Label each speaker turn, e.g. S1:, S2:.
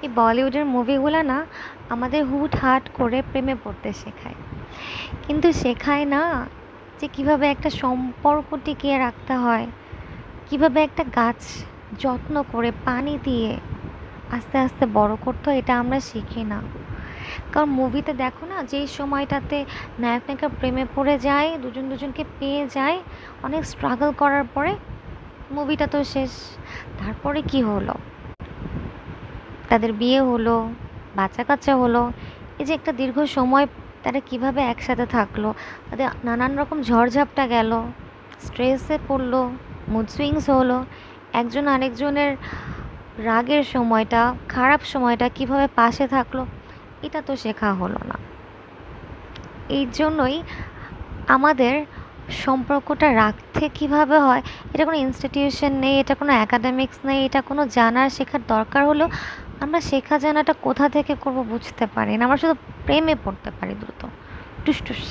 S1: এই বলিউডের মুভিগুলো না আমাদের হুটহাট করে প্রেমে পড়তে শেখায়, কিন্তু শেখায় না যে কিভাবে একটা সম্পর্ক টিকিয়ে রাখতে হয়, কিভাবে একটা গাছ যত্ন করে পানি দিয়ে আস্তে আস্তে বড় করতে হয়, এটা আমরা শিখি না। কারণ মুভিতে দেখো না, যেই সময়টাতে নায়ক নায়িকা প্রেমে পড়ে যায়, দুজন দুজনকে পেয়ে যায়, অনেক স্ট্রাগল করার পরে মুভিটা তো শেষ। তারপরে কি হলো? তাদের বিয়ে হলো, বাচ্চা কাচ্চা হলো। এই যে একটা দীর্ঘ সময় তারা কিভাবে একসাথে থাকলো, তাদের নানান রকম ঝড়ঝাপটা গেল, স্ট্রেসে পড়লো, মুড সুইংস হলো, একজন আরেকজনের রাগের সময়টা, খারাপ সময়টা কিভাবে পাশে থাকলো, এটা তো শেখা হলো না। এই জন্যই আমাদের সম্পর্কটা রাখতে কিভাবে হয়, এটা কোনো ইনস্টিটিউশন নেই, এটা কোনো একাডেমিক্স নেই, এটা কোনো জানার শেখার দরকার হলেও আমরা শেখা জানাটা কোথা থেকে করব বুঝতে পারি না। আমরা শুধু প্রেমে পড়তে পারি দ্রুত, টুস টুস।